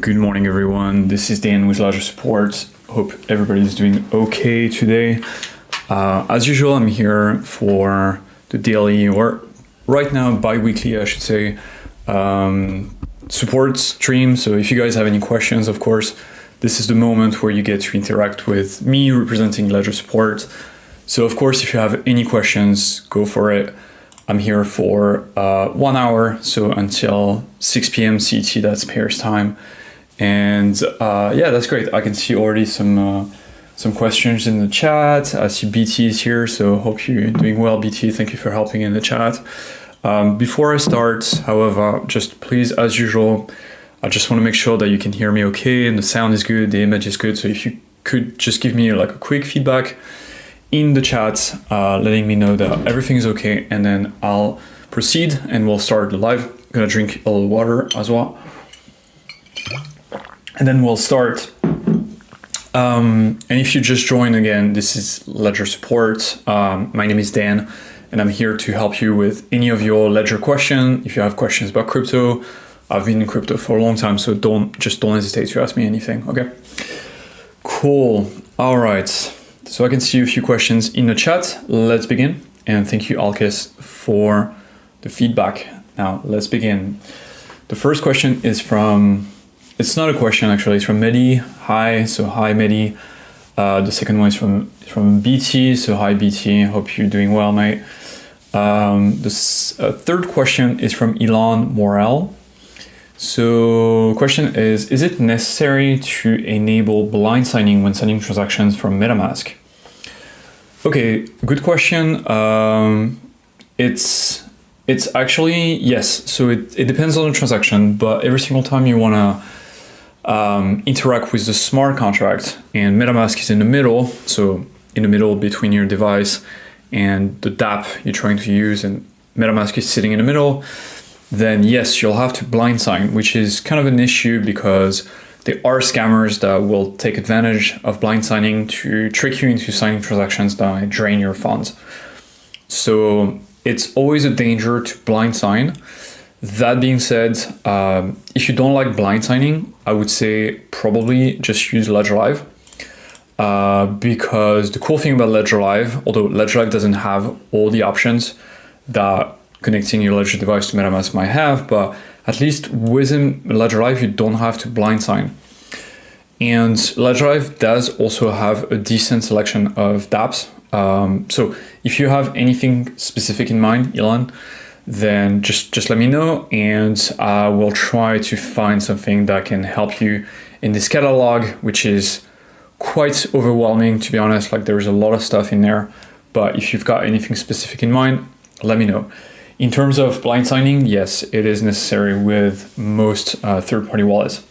Good morning, everyone. This is Dan with Ledger Support. Hope everybody's doing okay today. As usual, I'm here for the daily, or right now bi-weekly, I should say, support stream. So if you guys have any questions, of course, this is the moment where you get to interact with me representing Ledger Support. So of course, if you have any questions, go for it. I'm here for 1 hour, so until 6 p.m. CT, that's Paris time. And yeah, that's great. I can see already some questions in the chat. I see BT is here, so hope you're doing well, BT. Thank you for helping in the chat. Before I start, however, just please, as usual, I just want to make sure that you can hear me okay and the sound is good, the image is good. So if you could just give me like a quick feedback in the chat, letting me know that everything is okay, and then I'll proceed and we'll start the live. I'm gonna drink a little water as well. And then we'll start. And if you just joined again, this is Ledger Support. My name is Dan, and I'm here to help you with any of your Ledger questions. If you have questions about crypto, I've been in crypto for a long time, so don't hesitate to ask me anything, okay? Cool, all right. So I can see a few questions in the chat. Let's begin. And thank you, Alkis, for the feedback. Now, let's begin. The first question is from, it's not a question actually, it's from Mehdi. Hi, so hi Mehdi. The second one is from BT, so hi BT, hope you're doing well, mate. The third question is from Elon Morel. So question is it necessary to enable blind signing when sending transactions from MetaMask? Okay, good question. It's actually, yes. So it depends on the transaction, but every single time you wanna interact with the smart contract and MetaMask is in the middle, so in the middle between your device and the dApp you're trying to use, and MetaMask is sitting in the middle, then yes, you'll have to blind sign, which is kind of an issue because there are scammers that will take advantage of blind signing to trick you into signing transactions that might drain your funds. So it's always a danger to blind sign. That being said, if you don't like blind signing, I would say probably just use Ledger Live. Because the cool thing about Ledger Live, although Ledger Live doesn't have all the options that connecting your Ledger device to MetaMask might have, but at least within Ledger Live, you don't have to blind sign. And Ledger Live does also have a decent selection of dApps. So if you have anything specific in mind, Elon, then just let me know and I will try to find something that can help you in this catalog, which is quite overwhelming, to be honest. Like there's a lot of stuff in there, but if you've got anything specific in mind, let me know. In terms of blind signing, yes, it is necessary with most third-party wallets.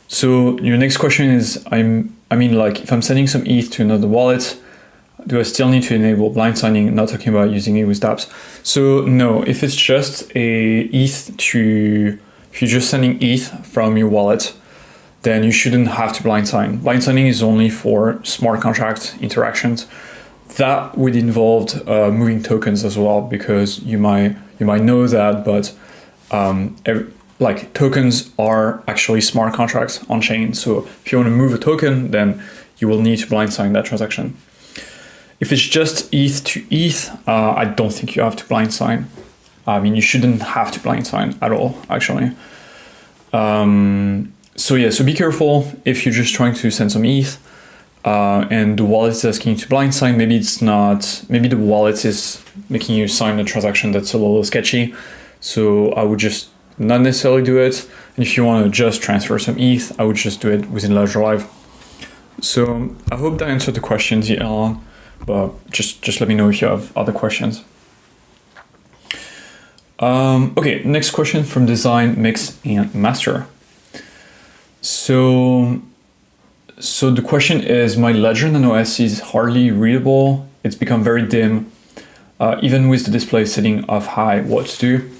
So your next question is, like if I'm sending some ETH to another wallet, do I still need to enable blind signing? Not talking about using it with dApps. So no, if it's just if you're just sending ETH from your wallet, then you shouldn't have to blind sign. Blind signing is only for smart contract interactions. That would involve moving tokens as well, because you might know that, but like tokens are actually smart contracts on chain. So if you want to move a token, then you will need to blind sign that transaction. If it's just ETH to ETH, I don't think you have to blind sign. I mean, you shouldn't have to blind sign at all, actually. So yeah, so be careful if you're just trying to send some ETH. And the wallet is asking you to blind sign, maybe the wallet is making you sign a transaction that's a little sketchy. So I would just not necessarily do it. And if you want to just transfer some ETH, I would just do it within Ledger Live. So I hope that answered the questions, Elon, but just let me know if you have other questions. Okay, next question from Design, Mix, and Master. So the question is, my Ledger Nano S is hardly readable. It's become very dim, even with the display setting of high. What to do?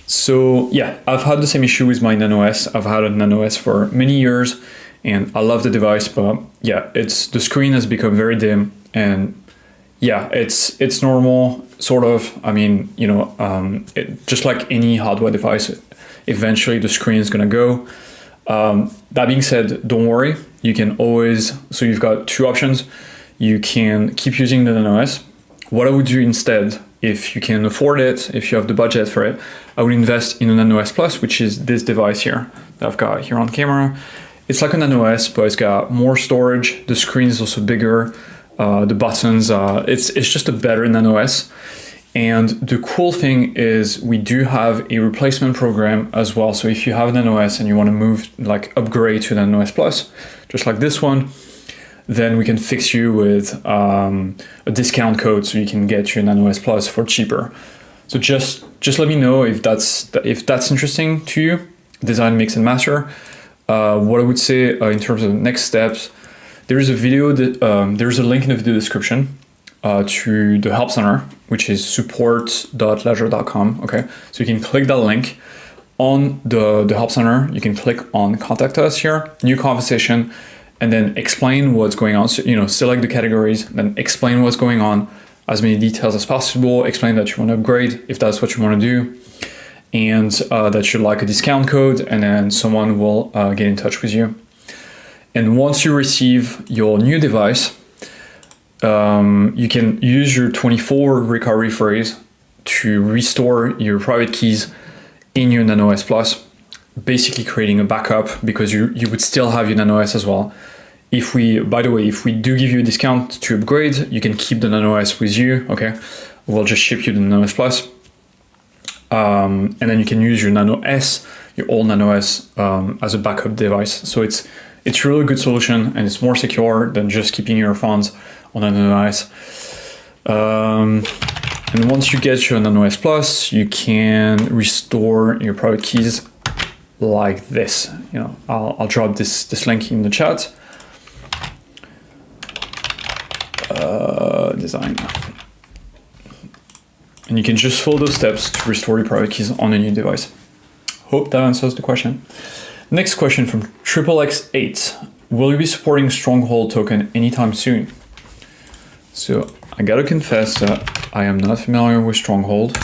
So yeah, I've had the same issue with my Nano S. I've had a Nano S for many years and I love the device, but yeah, the screen has become very dim, and yeah, it's normal, sort of. I mean, just like any hardware device, eventually the screen is gonna go. That being said, don't worry, you can always, so you've got two options. You can keep using the NanoS. What I would do instead, if you can afford it, if you have the budget for it, I would invest in a NanoS Plus, which is this device here that I've got here on camera. It's like a NanoS, but it's got more storage. The screen is also bigger. The buttons, it's just a better NanoS. And the cool thing is we do have a replacement program as well. So if you have an NanoS and you want to move, like upgrade to the NanoS Plus, just like this one, then we can fix you with a discount code so you can get your NanoS Plus for cheaper. So just let me know if that's interesting to you. Design, mix and master. What I would say in terms of next steps, there is a video that there's a link in the video description to the help center, which is support.ledger.com. Okay, so you can click that link. On the help center, you can click on contact us here, new conversation, and then explain what's going on. So, select the categories, then explain what's going on, as many details as possible, explain that you want to upgrade if that's what you want to do, and that you'd like a discount code, and then someone will get in touch with you. And once you receive your new device, you can use your 24 recovery phrase to restore your private keys in your NanoS Plus, basically creating a backup, because you would still have your NanoS as well. By the way, if we do give you a discount to upgrade, you can keep the NanoS with you, okay? We'll just ship you the NanoS Plus. And then you can use your NanoS, your old NanoS, as a backup device. So it's a really good solution, and it's more secure than just keeping your phones on a NanoS. And once you get your NanoS Plus, you can restore your private keys like this. I'll drop this link in the chat. Design. And you can just follow those steps to restore your private keys on a new device. Hope that answers the question. Next question from XXX8. Will you be supporting Stronghold token anytime soon? So I gotta confess that I am not familiar with Stronghold.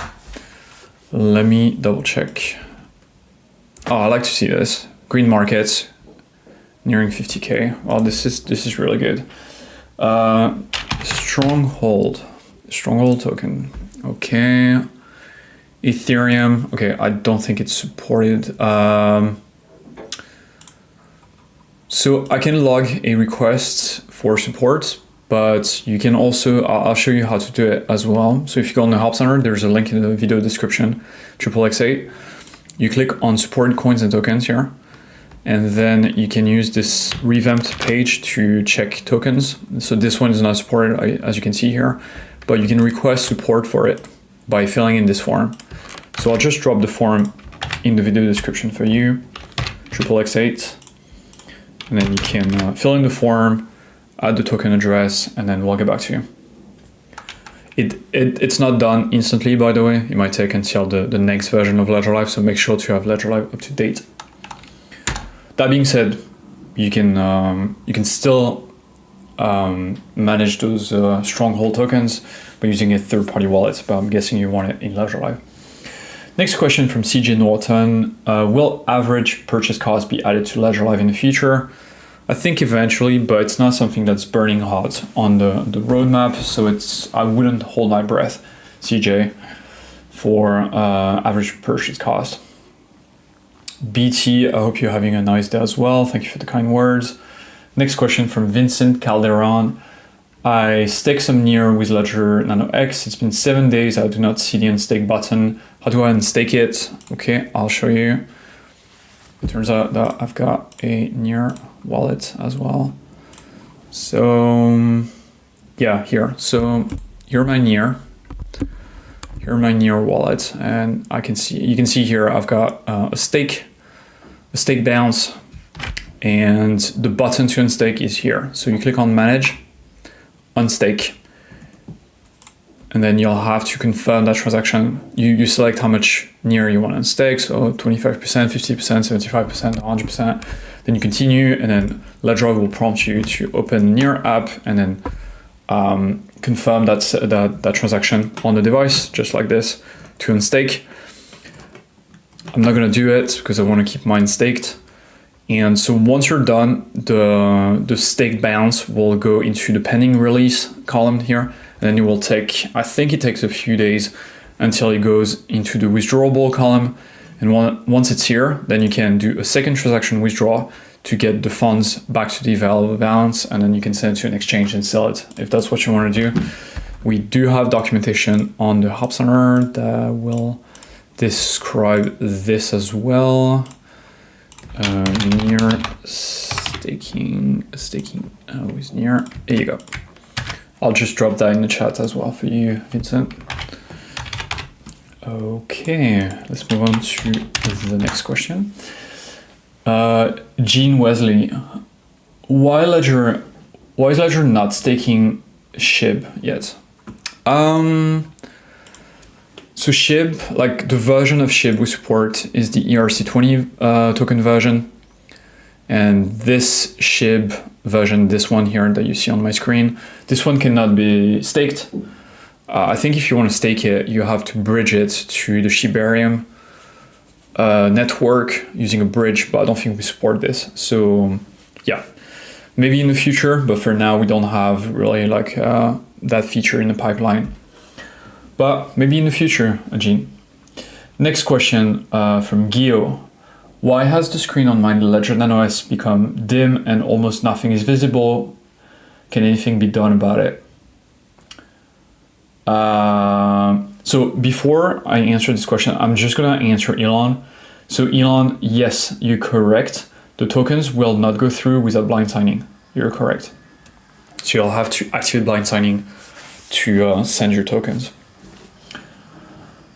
Let me double check. Oh, I like to see this. Green markets nearing 50K. Well, this is really good. Stronghold token. Okay. Ethereum. Okay, I don't think it's supported. So I can log a request for support, but you can also, I'll show you how to do it as well. So if you go on the help center, there's a link in the video description, XXX8. You click on supported coins and tokens here, and then you can use this revamped page to check tokens. So this one is not supported, as you can see here, but you can request support for it by filling in this form. So I'll just drop the form in the video description for you, XXX8, and then you can fill in the form, add the token address, and then we'll get back to you. It's not done instantly, by the way. It might take until the next version of Ledger Live, so make sure to have Ledger Live up to date. That being said, you can still manage those Stronghold tokens by using a third-party wallet, but I'm guessing you want it in Ledger Live. Next question from CJ Norton. Will average purchase cost be added to Ledger Live in the future? I think eventually, but it's not something that's burning hot on the roadmap, so I wouldn't hold my breath, CJ, for average purchase cost. BT, I hope you're having a nice day as well. Thank you for the kind words. Next question from Vincent Calderon. I stake some NEAR with Ledger Nano X. It's been 7 days. I do not see the unstake button. How do I unstake it? Okay, I'll show you. It turns out that I've got a NEAR wallet as well. So yeah, here. So here are my NEAR. Here are my NEAR wallet, and you can see here I've got a stake bounce, and the button to unstake is here. So you click on manage, unstake, and then you'll have to confirm that transaction. You select how much NEAR you want to unstake, so 25%, 50%, 75%, 100%. Then you continue, and then Ledger will prompt you to open NEAR app and then confirm that transaction on the device, just like this, to unstake. I'm not gonna do it because I want to keep mine staked. And so once you're done, the stake balance will go into the pending release column here, and then it will take, I think it takes a few days until it goes into the withdrawable column. And once it's here, then you can do a second transaction withdraw to get the funds back to the available balance, and then you can send it to an exchange and sell it if that's what you want to do. We do have documentation on the Hub Center that will describe this as well. Near staking is near. There you go. I'll just drop that in the chat as well for you, Vincent. Okay, let's move on to the next question. Gene Wesley, why is Ledger not staking SHIB yet? So SHIB, like the version of SHIB we support is the ERC20 token version. And this SHIB version, this one here that you see on my screen, this one cannot be staked. I think if you want to stake it, you have to bridge it to the Shibarium network using a bridge, but I don't think we support this. So yeah, maybe in the future, but for now we don't have really like that feature in the pipeline. But maybe in the future, Ajin. Next question from Gio. Why has the screen on my Ledger Nano S become dim and almost nothing is visible? Can anything be done about it? So before I answer this question, I'm just gonna answer Elon. So Elon, yes, you're correct. The tokens will not go through without blind signing. You're correct. So you'll have to activate blind signing to send your tokens.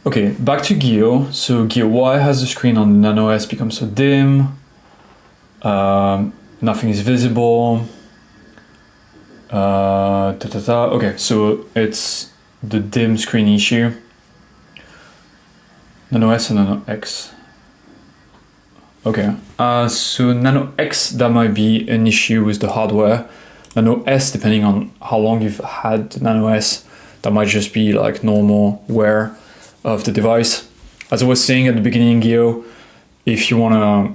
Okay, back to Gio. So Gio, why has the screen on the Nano S become so dim? Nothing is visible. Okay, so it's the dim screen issue. Nano S and Nano X. Okay, so Nano X, that might be an issue with the hardware. Nano S, depending on how long you've had the Nano S, that might just be like normal wear of the device. As I was saying at the beginning, Gio, if you want to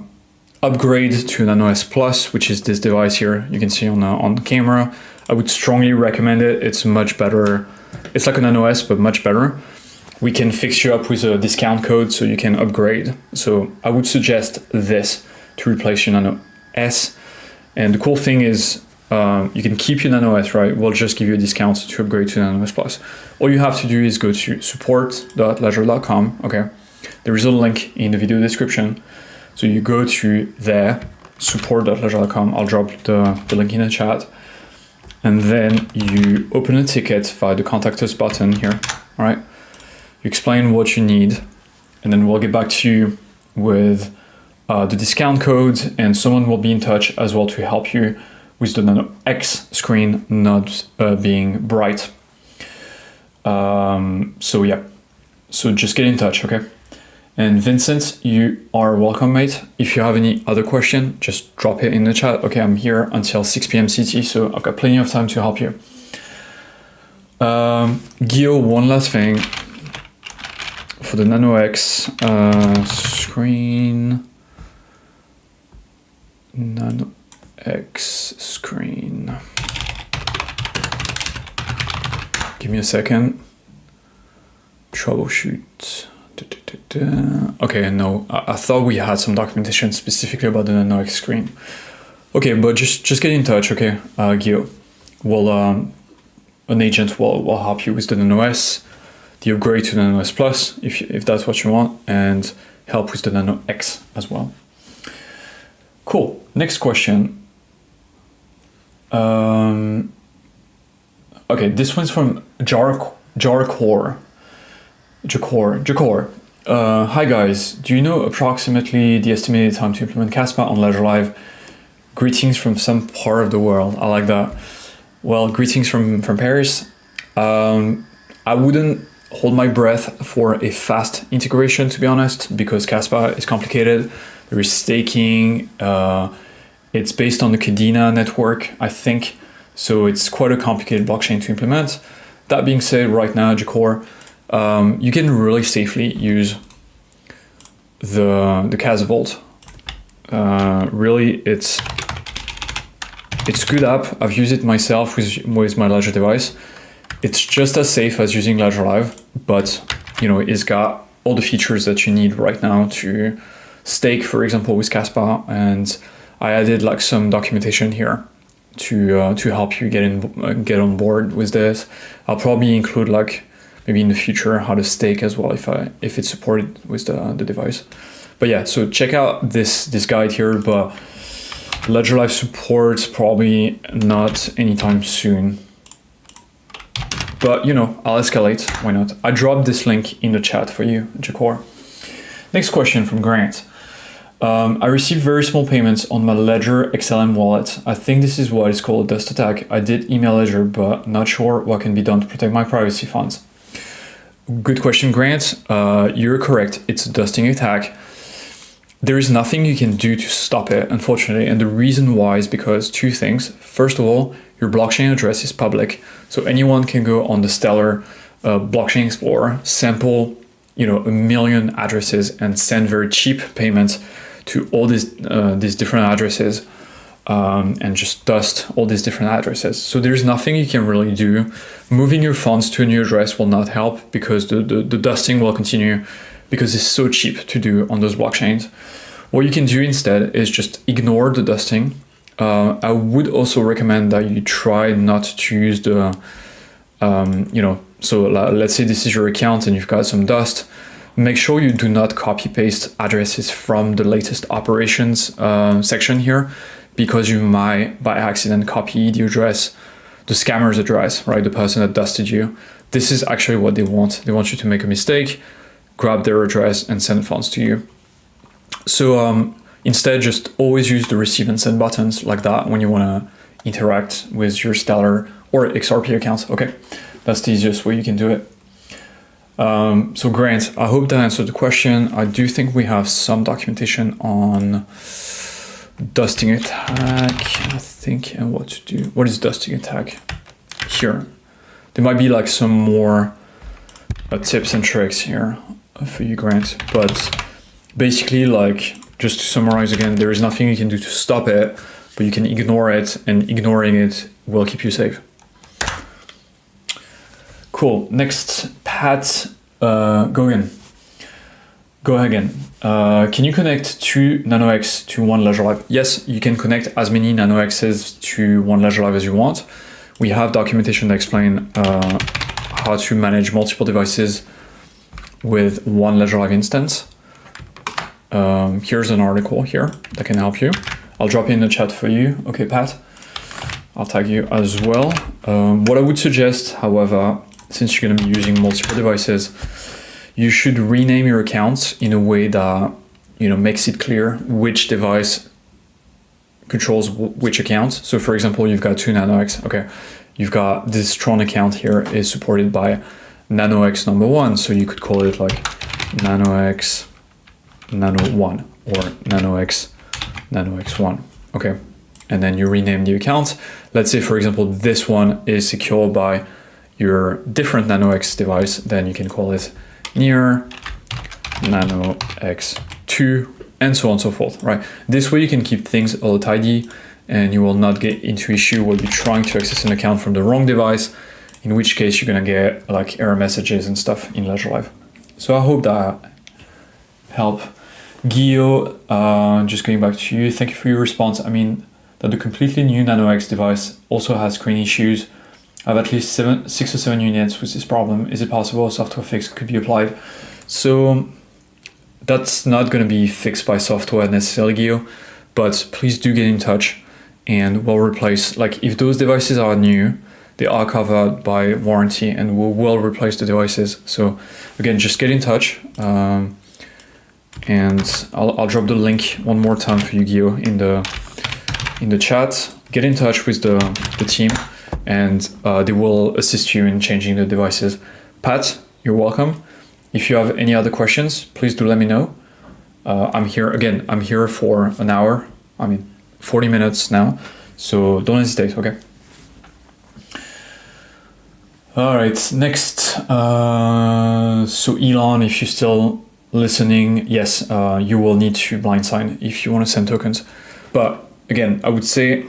upgrade to Nano S Plus, which is this device here, you can see on the camera, I would strongly recommend it. It's much better. It's like a Nano S, but much better. We can fix you up with a discount code so you can upgrade. So I would suggest this to replace your Nano S. And the cool thing is you can keep your Nano S, right? We'll just give you a discount to upgrade to Nano S Plus. All you have to do is go to support.ledger.com, okay? There is a link in the video description. So you go to there, support.ledger.com. I'll drop the link in the chat. And then you open a ticket via the contact us button here, all right? You explain what you need, and then we'll get back to you with the discount code, and someone will be in touch as well to help you with the Nano X screen not being bright. So yeah, so just get in touch, okay? And Vincent, you are welcome, mate. If you have any other question, just drop it in the chat. Okay, I'm here until 6 p.m. CT, so I've got plenty of time to help you. Gio, one last thing. For the Nano X screen. Nano X screen. Give me a second. Troubleshoot. Okay, no, I thought we had some documentation specifically about the Nano X screen. Okay, but just get in touch, okay, Gio. We'll, an agent will help you with the Nano S, the upgrade to the Nano S Plus, if that's what you want, and help with the Nano X as well. Cool, next question. Okay, this one's from Jakor. Hi guys, do you know approximately the estimated time to implement Caspa on Ledger Live? Greetings from some part of the world. I like that. Well, greetings from Paris. I wouldn't hold my breath for a fast integration, to be honest, because Caspa is complicated. There is staking. It's based on the Cadena network, I think. So it's quite a complicated blockchain to implement. That being said, right now, Jakor, you can really safely use the Caspa Vault. Really, it's a good app. I've used it myself with my Ledger device. It's just as safe as using Ledger Live, but it's got all the features that you need right now to stake, for example, with Caspa. And I added like some documentation here to help you get on board with this. I'll probably include like maybe in the future how to stake as well if it's supported with the device. But yeah, so check out this guide here. But Ledger Live support probably not anytime soon. But I'll escalate. Why not? I dropped this link in the chat for you, Jakor. Next question from Grant. I received very small payments on my Ledger XLM wallet. I think this is what is called a dust attack. I did email Ledger, but not sure what can be done to protect my privacy funds. Good question, Grant. You're correct. It's a dusting attack. There is nothing you can do to stop it, unfortunately. And the reason why is because two things. First of all, your blockchain address is public. So anyone can go on the Stellar blockchain explorer, sample, 1 million addresses and send very cheap payments to all these different addresses and just dust all these different addresses. So there's nothing you can really do. Moving your funds to a new address will not help because the dusting will continue because it's so cheap to do on those blockchains. What you can do instead is just ignore the dusting. I would also recommend that you try not to use the, so let's say this is your account and you've got some dust. Make sure you do not copy paste addresses from the latest operations section here, because you might by accident copy the address, the scammer's address, right? The person that dusted you. This is actually what they want. They want you to make a mistake, grab their address and send funds to you. So instead, just always use the receive and send buttons like that when you want to interact with your Stellar or XRP accounts. Okay, that's the easiest way you can do it. So Grant, I hope that answered the question. I do think we have some documentation on dusting attack, I think, and what to do. What is dusting attack? Here. There might be like some more tips and tricks here for you, Grant. But basically, like, just to summarize again, there is nothing you can do to stop it, but you can ignore it, and ignoring it will keep you safe. Cool. Next, Pat, go again. Can you connect 2 NanoX to one Ledger Live? Yes, you can connect as many NanoXs to one Ledger Live as you want. We have documentation that explain how to manage multiple devices with one Ledger Live instance. Here's an article here that can help you. I'll drop it in the chat for you. Okay, Pat, I'll tag you as well. What I would suggest, however, since you're going to be using multiple devices, you should rename your accounts in a way that makes it clear which device controls which account. So for example, you've got 2 NanoX. Okay, you've got this Tron account here is supported by NanoX number 1. So you could call it like NanoX Nano 1 or NanoX 1. Okay, and then you rename the account. Let's say, for example, this one is secured by your different NanoX device, then you can call it near NanoX 2 and so on and so forth, right? This way you can keep things all tidy and you will not get into issue where you're trying to access an account from the wrong device, in which case you're gonna get like error messages and stuff in Ledger Live. So I hope that helped. Guillaume, just going back to you, thank you for your response. I mean, that the completely new NanoX device also has screen issues. I have at least 6 or 7 units with this problem. Is it possible a software fix could be applied? So that's not going to be fixed by software necessarily, Guillaume, but please do get in touch and we'll replace, like if those devices are new, they are covered by warranty and we will replace the devices. So again, just get in touch and I'll drop the link one more time for you, Guillaume, in the chat. Get in touch with the team and they will assist you in changing the devices. Pat, you're welcome. If you have any other questions, please do let me know. I'm here for an hour, 40 minutes now, so don't hesitate, okay? All right, next, so Elon, if you still listening, yes, you will need to blind sign if you want to send tokens. But again, I would say,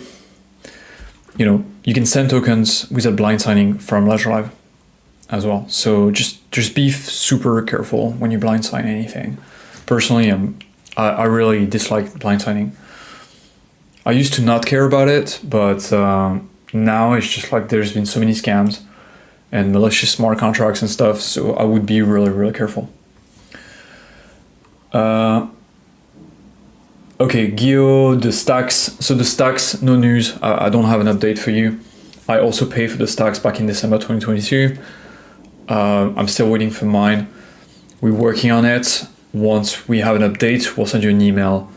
you can send tokens without blind signing from Ledger Live as well. So just be super careful when you blind sign anything. Personally, I really dislike blind signing. I used to not care about it, but now it's just like there's been so many scams and malicious smart contracts and stuff, so I would be really, really careful. Okay, Gio, the stacks. So the stacks, no news. I don't have an update for you. I also paid for the stacks back in December 2022. I'm still waiting for mine. We're working on it. Once we have an update, we'll send you an email.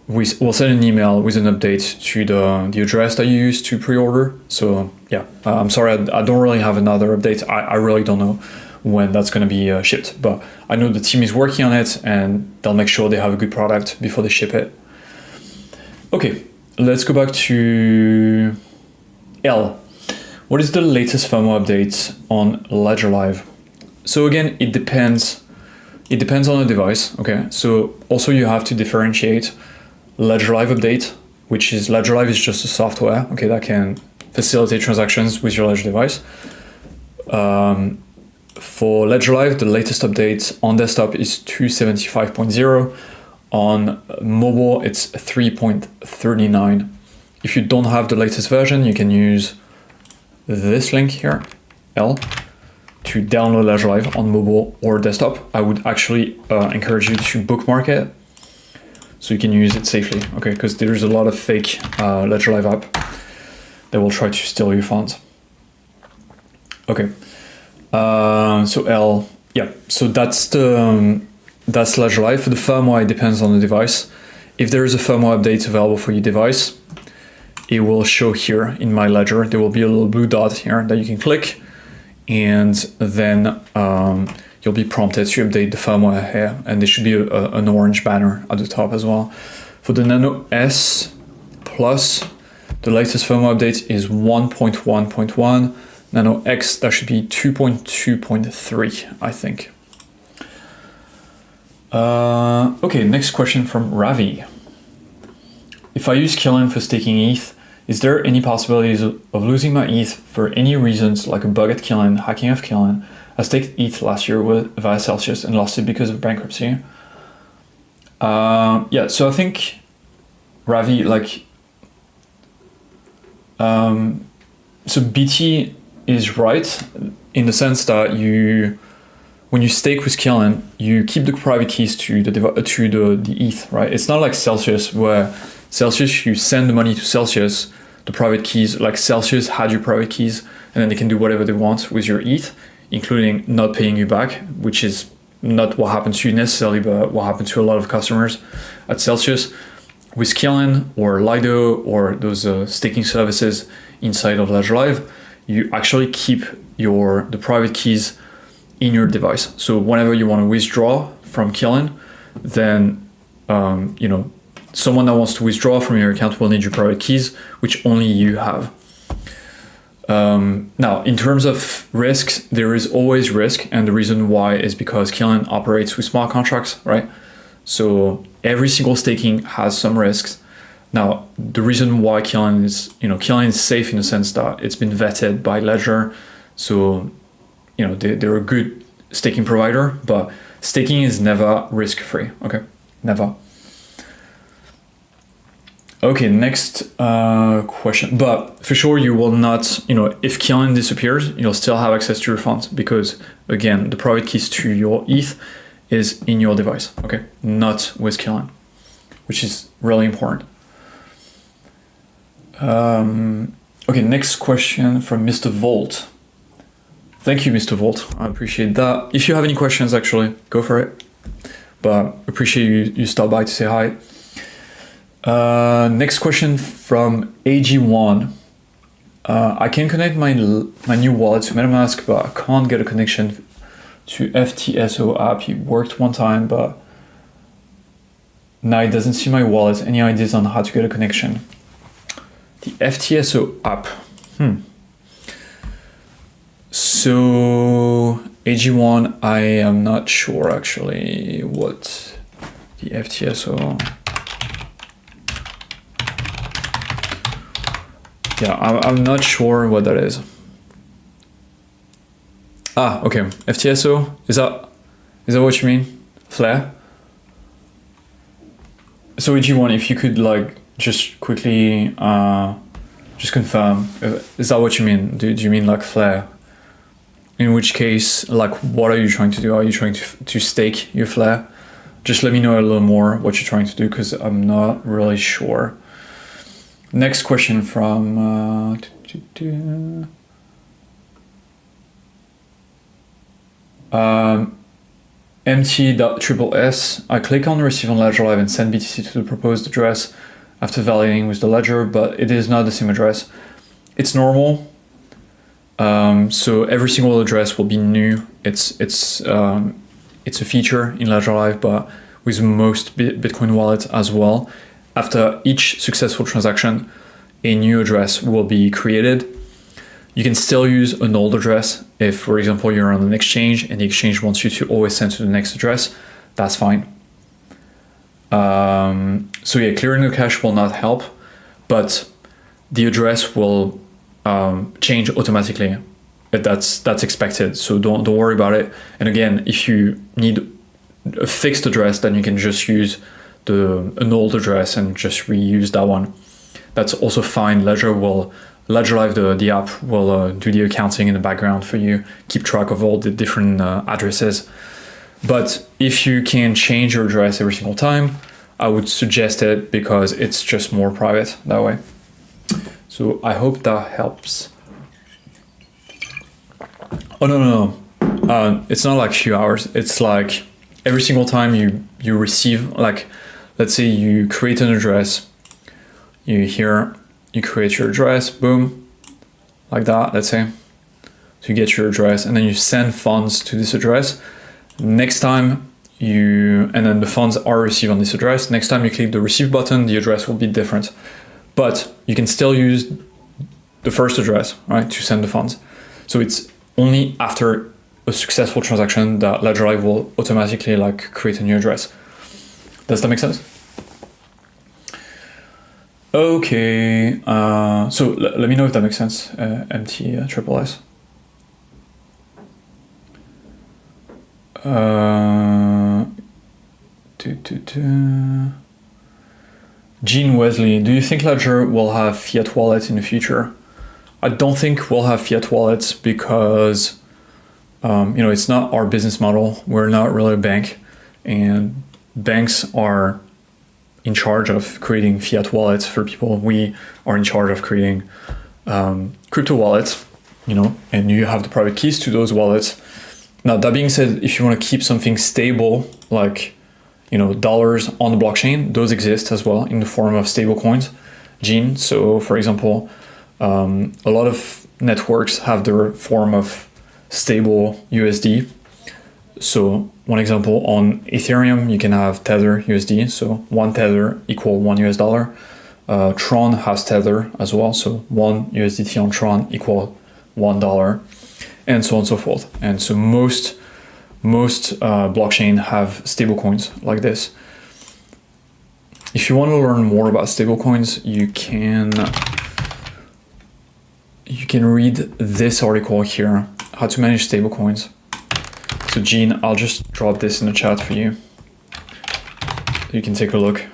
We'll send an email with an update to the address that you used to pre-order. So yeah, I'm sorry, I don't really have another update. I really don't know when that's going to be shipped, but I know the team is working on it and they'll make sure they have a good product before they ship it. Okay, let's go back to L. What is the latest firmware update on Ledger Live? So again, it depends on the device. Okay, so also you have to differentiate Ledger Live update, which is Ledger Live is just a software, okay, that can facilitate transactions with your Ledger device. For Ledger Live, the latest update on desktop is 275.0. On mobile, it's 3.39. If you don't have the latest version, you can use this link here, L, to download Ledger Live on mobile or desktop. I would actually encourage you to bookmark it so you can use it safely, okay? Because there's a lot of fake Ledger Live app that will try to steal your funds. Okay. So L, yeah, so that's Ledger Live. For the firmware, it depends on the device. If there is a firmware update available for your device, it will show here in my ledger. There will be a little blue dot here that you can click, and then you'll be prompted to update the firmware here, and there should be an orange banner at the top as well. For the Nano S Plus, the latest firmware update is 1.1.1. Nano X, that should be 2.2.3, I think. Okay, next question from Ravi. If I use Kiln for staking ETH, is there any possibilities of losing my ETH for any reasons, like a bug at Kiln, hacking of Kiln? I staked ETH last year via Celsius and lost it because of bankruptcy. Yeah, so I think, Ravi, like, so BT is right in the sense that when you stake with Kiln, you keep the private keys to the ETH, right? It's not like Celsius, where Celsius, you send the money to Celsius, the private keys, like Celsius had your private keys, and then they can do whatever they want with your ETH, including not paying you back, which is not what happened to you necessarily, but what happened to a lot of customers at Celsius. With Kiln or Lido or those staking services inside of Ledger Live, you actually keep the private keys in your device. So whenever you want to withdraw from Kiln, then someone that wants to withdraw from your account will need your private keys, which only you have. Now, in terms of risks, there is always risk, and the reason why is because Kiln operates with smart contracts, right? So every single staking has some risks. Now, the reason why Kiln is safe in the sense that it's been vetted by Ledger, so they're a good staking provider, but staking is never risk-free. Okay, never. Okay, next question. But for sure, you will not, if Kiln disappears, you'll still have access to your funds because, again, the private keys to your ETH is in your device, okay? Not with Kiln, which is really important. Okay, next question from Mr. Volt. Thank you, Mr. Volt. I appreciate that. If you have any questions, actually, go for it. But appreciate you stop by to say hi. Next question from AG1. I can connect my new wallet to MetaMask, but I can't get a connection to FTSO app. It worked one time, but now it doesn't see my wallet. Any ideas on how to get a connection? The FTSO app. So AG1, I am not sure actually what the FTSO. Yeah, I'm not sure what that is. Ah, okay. FTSO, is that what you mean? Flare? So AG1, if you could like just quickly just confirm, is that what you mean? Do you mean like flare? In which case, like, what are you trying to do? Are you trying to stake your flare? Just let me know a little more what you're trying to do, because I'm not really sure. Next question from MT.SSS. I click on receive on Ledger Live and send BTC to the proposed address after validating with the ledger, but it is not the same address. It's normal. So every single address will be new. It's a feature in Ledger Live, but with most Bitcoin wallets as well. After each successful transaction, a new address will be created. You can still use an old address if, for example, you're on an exchange and the exchange wants you to always send to the next address. That's fine. So yeah, clearing the cache will not help, but the address will change automatically. That's expected, so don't worry about it. And again, if you need a fixed address, then you can just use an old address and just reuse that one. That's also fine. Ledger Live, the app, will do the accounting in the background for you, keep track of all the different addresses. But if you can change your address every single time, I would suggest it, because it's just more private that way. So I hope that helps. Oh, no. It's not like a few hours. It's like every single time you receive, like, let's say you create an address, you create your address, boom, like that, let's say. So you get your address and then you send funds to this address. Next time and then the funds are received on this address. Next time you click the receive button, the address will be different. But you can still use the first address, right, to send the funds. So it's only after a successful transaction that Ledger Live will automatically like create a new address. Does that make sense? Okay, so let me know if that makes sense, MT.SSS. Gene Wesley, do you think Ledger will have fiat wallets in the future? I don't think we'll have fiat wallets because it's not our business model. We're not really a bank, and banks are in charge of creating fiat wallets for people. We are in charge of creating crypto wallets, and you have the private keys to those wallets. Now, that being said, if you want to keep something stable, like dollars on the blockchain, those exist as well in the form of stable coins, Gene. So for example, a lot of networks have their form of stable USD. So one example, on Ethereum, you can have Tether USD. So 1 Tether equal $1 US. Tron has Tether as well. So 1 USDT on Tron equal $1, and so on and so forth. And so most blockchain have stablecoins like this. If you want to learn more about stablecoins, you can read this article here, how to manage stablecoins. So Gene, I'll just drop this in the chat for you. You can take a look.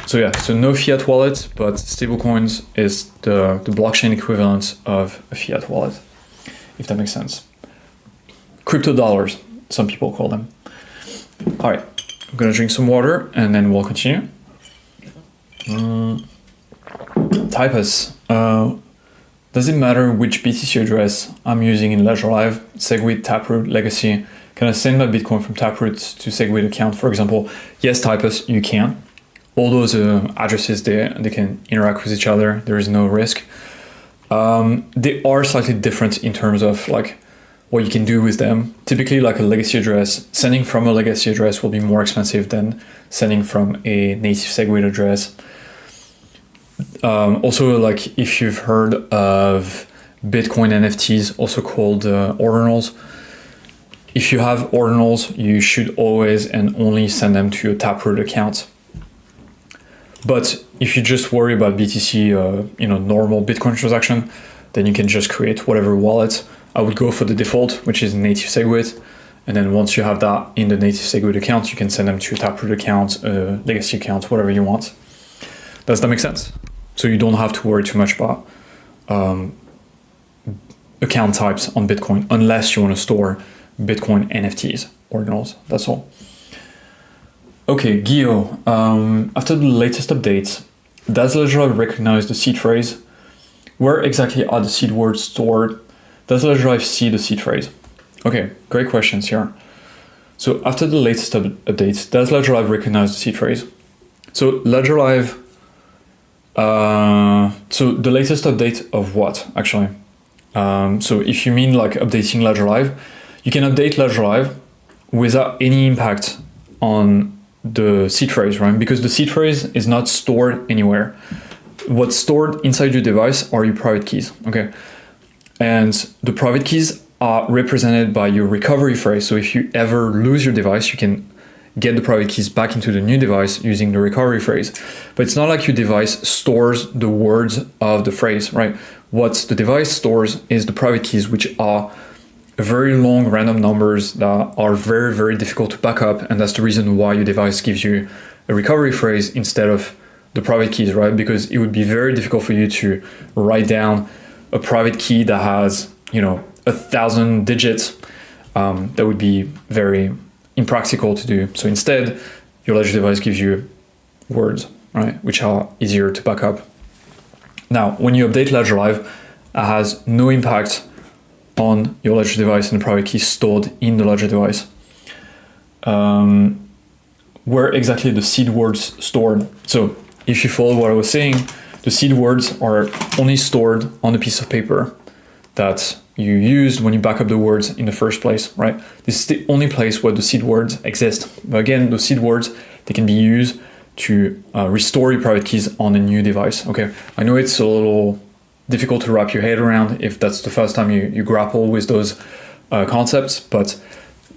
So yeah, so no fiat wallet, but stablecoins is the blockchain equivalent of a fiat wallet, if that makes sense. Crypto dollars, some people call them. All right, I'm gonna drink some water and then we'll continue. Typus, does it matter which BTC address I'm using in Ledger Live, Segwit, Taproot, Legacy? Can I send my Bitcoin from Taproot to Segwit account, for example? Yes, Typus, you can. All those addresses, they can interact with each other. There is no risk. They are slightly different in terms of like what you can do with them. Typically, like a legacy address, sending from a legacy address will be more expensive than sending from a native Segwit address. Also, like if you've heard of Bitcoin NFTs, also called ordinals. If you have ordinals, you should always and only send them to your Taproot account. But if you just worry about BTC, normal Bitcoin transaction, then you can just create whatever wallet. I would go for the default, which is native SegWit. And then once you have that in the native SegWit account, you can send them to your Taproot account, legacy account, whatever you want. Does that make sense? So you don't have to worry too much about account types on Bitcoin, unless you want to store Bitcoin NFTs, ordinals, that's all. Okay, Guillaume, after the latest updates, does LedgerDrive recognize the seed phrase? Where exactly are the seed words stored? Does LedgerDrive see the seed phrase? Okay, great questions here. So after the latest updates, does LedgerDrive recognize the seed phrase? So LedgerDrive, so the latest update of what, actually? So if you mean like updating LedgerDrive, you can update LedgerDrive without any impact on the seed phrase, right? Because the seed phrase is not stored anywhere. What's stored inside your device are your private keys, okay? And the private keys are represented by your recovery phrase. So if you ever lose your device, you can get the private keys back into the new device using the recovery phrase. But it's not like your device stores the words of the phrase, right? What the device stores is the private keys, which are very long random numbers that are very, very difficult to back up. And that's the reason why your device gives you a recovery phrase instead of the private keys, right? Because it would be very difficult for you to write down a private key that has, 1,000 digits. That would be very impractical to do. So instead, your Ledger device gives you words, right? Which are easier to back up. Now, when you update LedgerDrive, it has no impact on your Ledger device and the private key stored in the Ledger device. Where exactly the seed words stored? So if you follow what I was saying, the seed words are only stored on a piece of paper that you used when you back up the words in the first place, right? This is the only place where the seed words exist. But again, the seed words, they can be used to restore your private keys on a new device, okay? I know it's a little difficult to wrap your head around if that's the first time you grapple with those concepts, but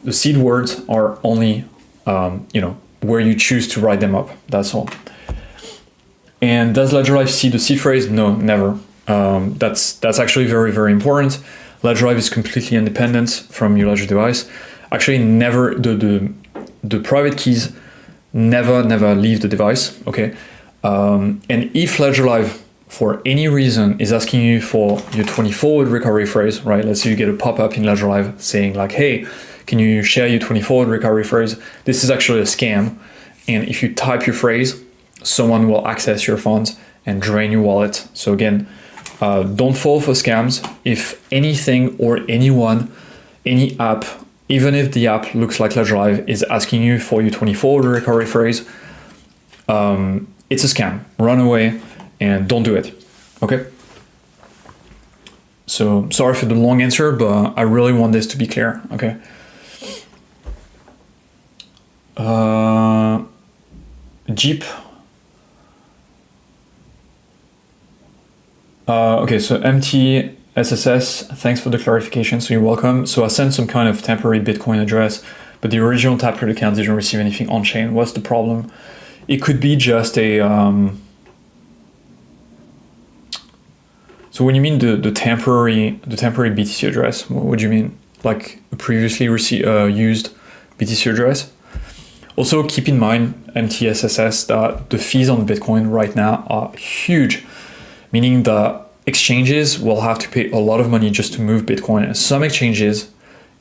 the seed words are only, where you choose to write them up, that's all. And does LedgerDrive see the seed phrase? No, never. That's actually very, very important. LedgerDrive is completely independent from your Ledger device. Actually, never, the private keys never leave the device, okay? And if LedgerDrive, for any reason, is asking you for your 24-word recovery phrase, right? Let's say you get a pop-up in LedgerDrive saying like, hey, can you share your 24-word recovery phrase? This is actually a scam. And if you type your phrase, someone will access your funds and drain your wallet. So again, don't fall for scams. If anything or anyone, any app, even if the app looks like LedgerDrive, is asking you for your 24-word recovery phrase, it's a scam. Run away and don't do it, okay? So sorry for the long answer, but I really want this to be clear, okay? Jeep. Okay, so MTSSS, thanks for the clarification, so you're welcome. So I sent some kind of temporary Bitcoin address, but the original Taproot account didn't receive anything on-chain. What's the problem? It could be just a... So when you mean the temporary BTC address, what do you mean? Like a previously used BTC address? Also keep in mind, MTSSS, that the fees on Bitcoin right now are huge, meaning that exchanges will have to pay a lot of money just to move Bitcoin. And some exchanges,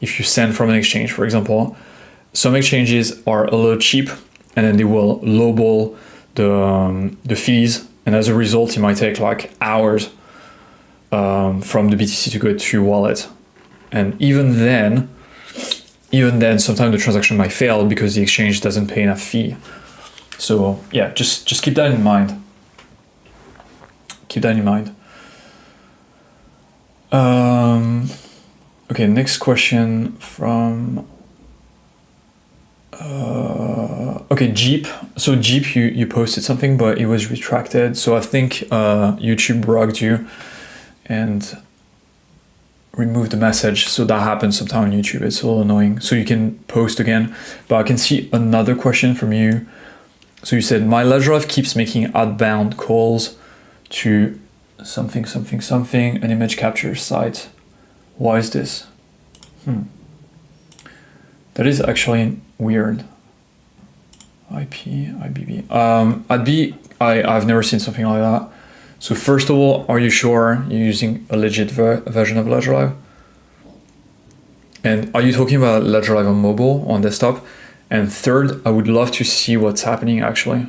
if you send from an exchange, for example, some exchanges are a little cheap and then they will lowball the fees. And as a result, it might take like hours from the BTC to go to your wallet. And even then, sometimes the transaction might fail because the exchange doesn't pay enough fee. So yeah, just keep that in mind. Keep that in mind. Okay, next question from okay, Jeep. So Jeep, you posted something, but it was retracted. So I think YouTube bugged you, and remove the message. So that happens sometime on YouTube. It's a little annoying. So you can post again. But I can see another question from you. So you said, my ledger drive keeps making outbound calls to something, an image capture site. Why is this? That is actually weird. IBB. I've never seen something like that. So first of all, are you sure you're using a legit version of ledger drive? And are you talking about ledger drive on mobile, on desktop? And third, I would love to see what's happening actually,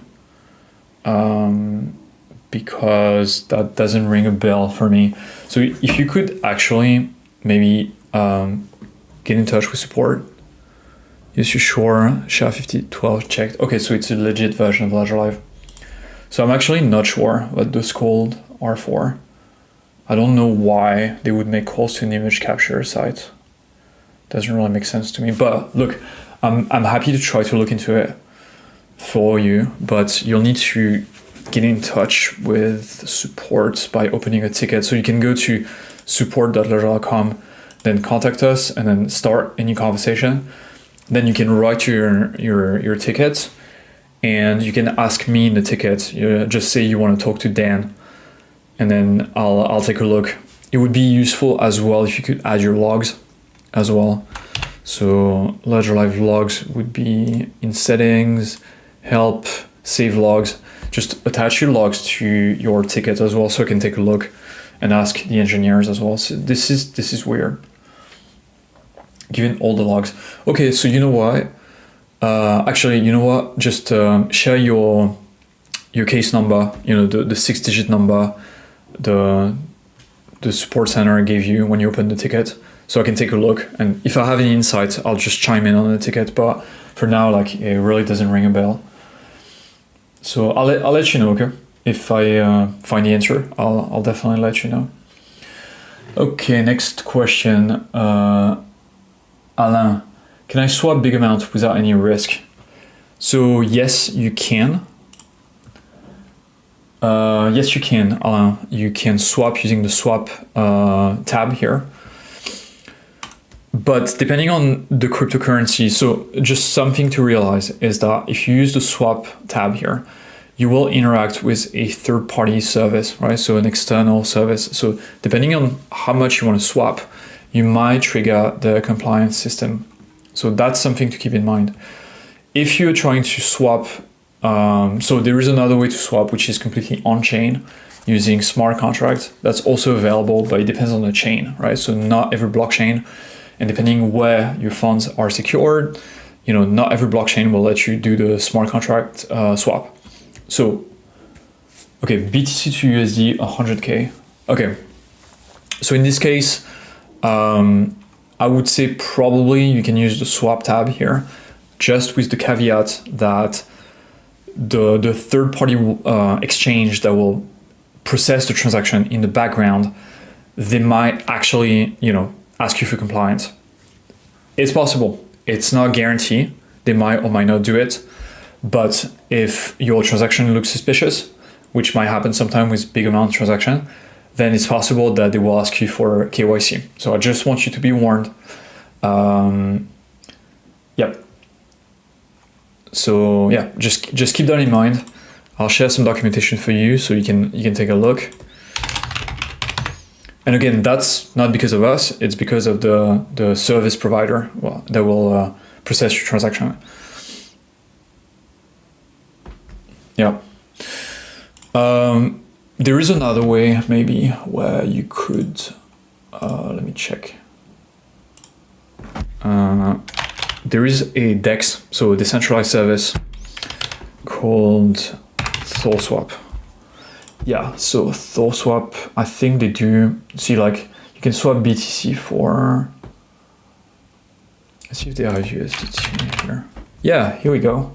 because that doesn't ring a bell for me. So if you could actually maybe get in touch with support. Yes, you sure? SHA-5012 checked. Okay, so it's a legit version of ledger drive. So I'm actually not sure what those calls are for. I don't know why they would make calls to an image capture site. Doesn't really make sense to me. But look, I'm happy to try to look into it for you, but you'll need to get in touch with support by opening a ticket. So you can go to support.ledger.com, then contact us, and then start a new conversation. Then you can write your ticket, and you can ask me in the ticket. You just say you want to talk to Dan, and then I'll take a look. It would be useful as well if you could add your logs as well. So ledger drive logs would be in settings, help, save logs. Just attach your logs to your ticket as well, so I can take a look and ask the engineers as well. So this is weird. Given all the logs. Okay, so you know what? Actually, you know what? Just share your case number. You know, the 6-digit number the support center gave you when you opened the ticket, so I can take a look. And if I have any insights, I'll just chime in on the ticket. But for now, like, it really doesn't ring a bell. So I'll let you know. Okay, if I find the answer, I'll definitely let you know. Okay, next question. Alain, can I swap big amounts without any risk? So yes, you can. Yes, you can, Alain. You can swap using the swap tab here. But depending on the cryptocurrency, so just something to realize is that if you use the swap tab here, you will interact with a third-party service, right? So an external service. So depending on how much you want to swap, you might trigger the compliance system. So that's something to keep in mind. If you're trying to swap, so there is another way to swap, which is completely on-chain using smart contracts. That's also available, but it depends on the chain, right? So not every blockchain, and depending where your funds are secured, you know, not every blockchain will let you do the smart contract swap. So, okay, BTC to USD 100K. Okay, so in this case, I would say probably you can use the swap tab here, just with the caveat that the third-party exchange that will process the transaction in the background, they might actually, you know, ask you for compliance. It's possible. It's not a guarantee. They might or might not do it. But if your transaction looks suspicious, which might happen sometime with big amount of transaction, then it's possible that they will ask you for KYC. So I just want you to be warned. Yep. So yeah, just keep that in mind. I'll share some documentation for you so you can take a look. And again, that's not because of us, it's because of the service provider that will process your transaction. Yeah. There is another way maybe where you could, let me check. There is a DEX, so a decentralized service called ThorSwap. Yeah, so ThorSwap, I think they do, see, like, you can swap BTC for, let's see if they have USDT here. Yeah, here we go.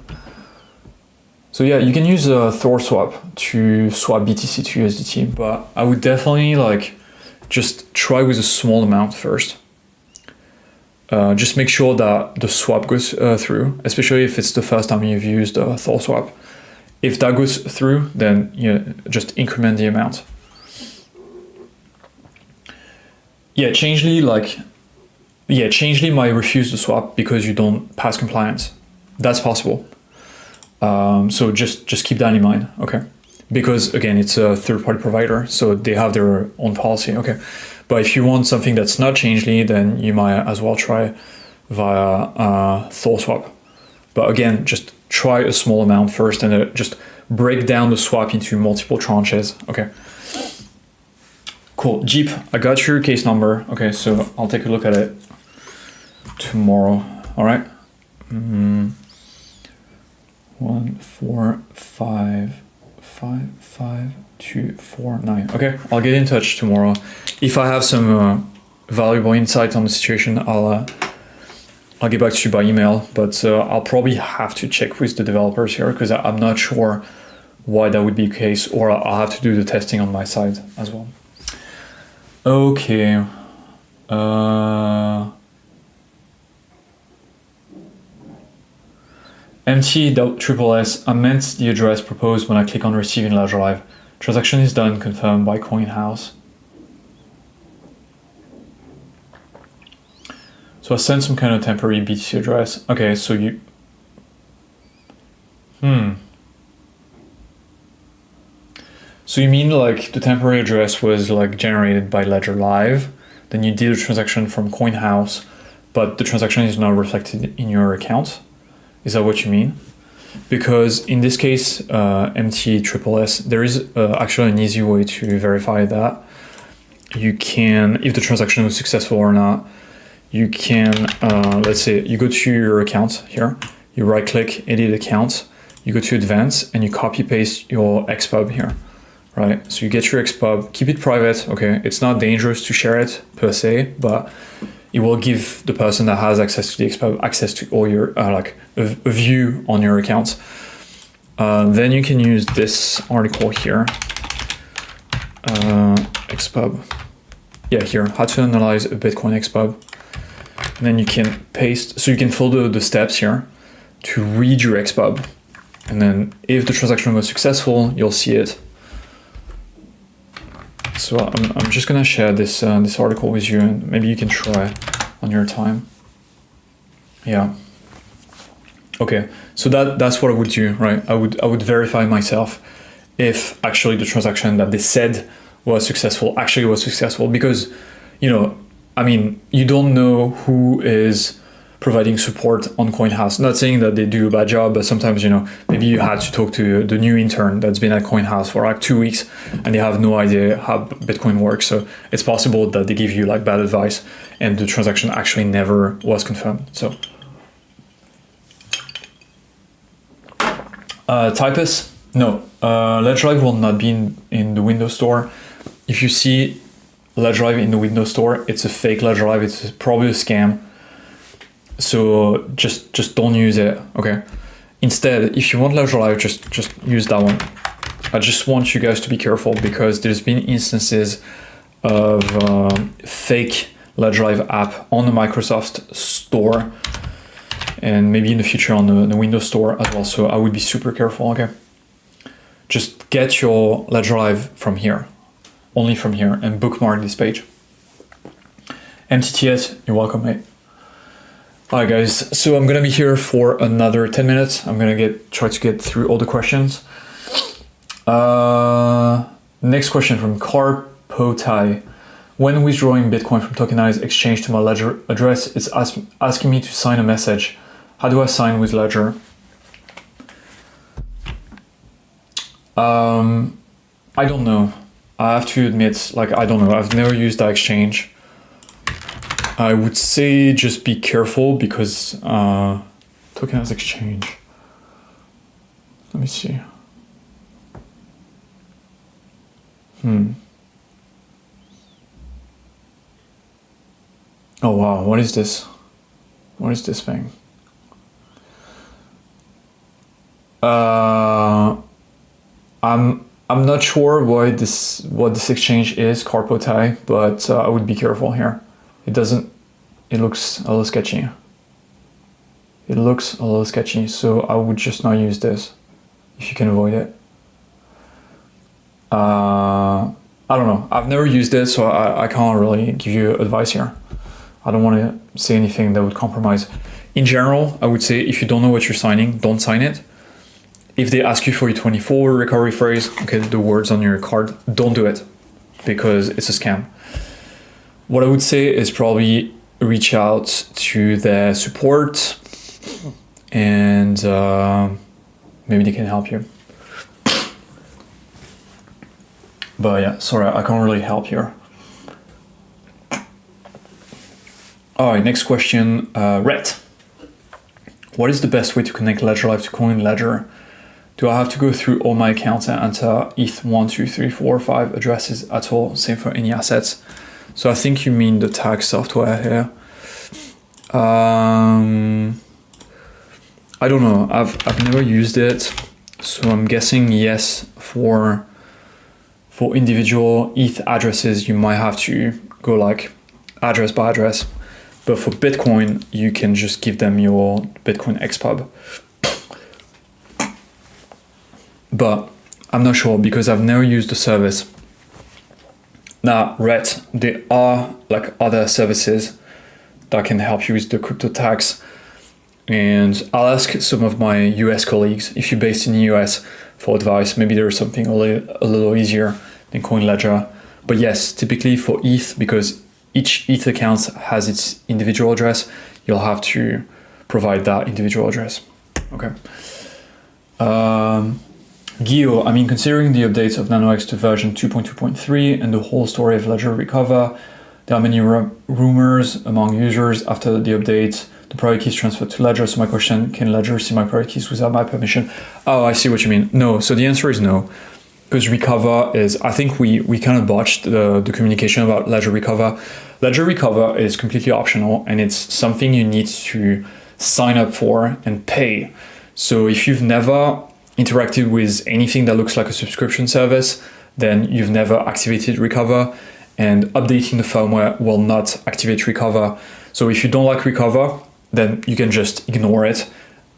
So yeah, you can use ThorSwap to swap BTC to USDT, but I would definitely like just try with a small amount first. Just make sure that the swap goes through, especially if it's the first time you've used ThorSwap. If that goes through, then you know, just increment the amount. Yeah, Changely might refuse the swap because you don't pass compliance. That's possible. So just keep that in mind, okay? Because again, it's a third-party provider, so they have their own policy, okay? But if you want something that's not Changely, then you might as well try via Thor swap. But again, just try a small amount first and just break down the swap into multiple tranches, okay? Cool, Jeep, I got your case number. Okay, so I'll take a look at it tomorrow, all right? 145555249. Okay, I'll get in touch tomorrow. If I have some valuable insight on the situation, I'll get back to you by email, but I'll probably have to check with the developers here because I'm not sure why that would be the case, or I'll have to do the testing on my side as well. Okay. MT.SSS amends the address proposed when I click on receiving ledger live. Transaction is done, confirmed by CoinHouse. So I sent some kind of temporary BTC address. Okay, so you... So you mean like the temporary address was like generated by Ledger Live, then you did a transaction from CoinHouse, but the transaction is not reflected in your account? Is that what you mean? Because in this case, MT.SSS, there is actually an easy way to verify that. You can, if the transaction was successful or not, you can, let's say you go to your account here, you right click, edit account, you go to advanced and you copy paste your XPub here, right? So you get your XPub, keep it private, okay? It's not dangerous to share it per se, but it will give the person that has access to the XPub access to all your, like a view on your account. Then you can use this article here, XPub. Yeah, here, how to analyze a Bitcoin XPub. And then you can paste, so you can follow the steps here to read your XPub. And then if the transaction was successful, you'll see it. So I'm just gonna share this this article with you, and maybe you can try on your time. Yeah. Okay. So that's what I would do, right? I would verify myself if actually the transaction that they said was successful actually was successful, because you know, I mean, you don't know who is providing support on CoinHouse. Not saying that they do a bad job, but sometimes, you know, maybe you had to talk to the new intern that's been at CoinHouse for like 2 weeks and they have no idea how Bitcoin works. So it's possible that they give you like bad advice and the transaction actually never was confirmed. So Typus, no, Ledger Live will not be in the Windows Store. If you see Ledger Live in the Windows Store, it's a fake Ledger Live. It's probably a scam. So just don't use it, okay? Instead, if you want Ledger Live, just use that one. I just want you guys to be careful because there's been instances of fake Ledger Live app on the Microsoft Store and maybe in the future on the Windows Store as well. So I would be super careful, okay? Just get your Ledger Live from here, only from here, and bookmark this page. MTTS, you're welcome, mate. Alright guys, so I'm gonna be here for another 10 minutes. I'm gonna try to get through all the questions. Next question from Carpotai. When withdrawing Bitcoin from tokenized exchange to my Ledger address, it's asking me to sign a message. How do I sign with Ledger? I don't know. I have to admit, like, I don't know. I've never used that exchange. I would say just be careful because tokenized exchange. Let me see. Oh wow, what is this? What is this thing? I'm not sure what this exchange is, Carpotai, but I would be careful here. It looks a little sketchy. It looks a little sketchy, so I would just not use this if you can avoid it. I don't know. I've never used it, so I can't really give you advice here. I don't want to say anything that would compromise. In general, I would say if you don't know what you're signing, don't sign it. If they ask you for your 24 recovery phrase, okay, the words on your card, don't do it because it's a scam. What I would say is probably reach out to their support and maybe they can help you. But yeah, sorry, I can't really help here. All right, next question, Rhett. What is the best way to connect Ledger Live to CoinLedger? Do I have to go through all my accounts and enter ETH 1, 2, 3, 4, 5 addresses at all? Same for any assets. So I think you mean the tax software here. I don't know. I've never used it, so I'm guessing yes. For individual ETH addresses, you might have to go like address by address. But for Bitcoin, you can just give them your Bitcoin XPub. But I'm not sure because I've never used the service. Now, Rhett, there are like other services that can help you with the crypto tax. And I'll ask some of my US colleagues, if you're based in the US, for advice. Maybe there's something a little easier than CoinLedger. But yes, typically for ETH, because each ETH account has its individual address, you'll have to provide that individual address. Okay. Gio, I mean, considering the updates of NanoX to version 2.2.3 and the whole story of Ledger Recover, there are many rumors among users after the update, the private keys transferred to Ledger. So my question, can Ledger see my private keys without my permission? Oh, I see what you mean. No, so the answer is no. Because Recover is, I think we kind of botched the communication about Ledger Recover. Ledger Recover is completely optional and it's something you need to sign up for and pay. So if you've never interacted with anything that looks like a subscription service, then you've never activated Recover, and updating the firmware will not activate Recover. So if you don't like Recover, then you can just ignore it.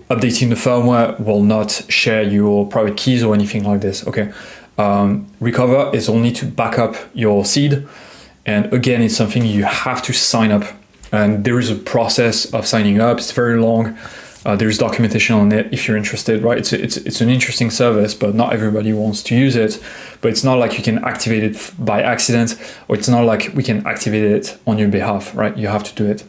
Updating the firmware will not share your private keys or anything like this, okay? Recover is only to back up your seed. And again, it's something you have to sign up. And there is a process of signing up. It's very long. There's documentation on it if you're interested, right? It's an interesting service, but not everybody wants to use it. But it's not like you can activate it by accident, or it's not like we can activate it on your behalf, right? You have to do it.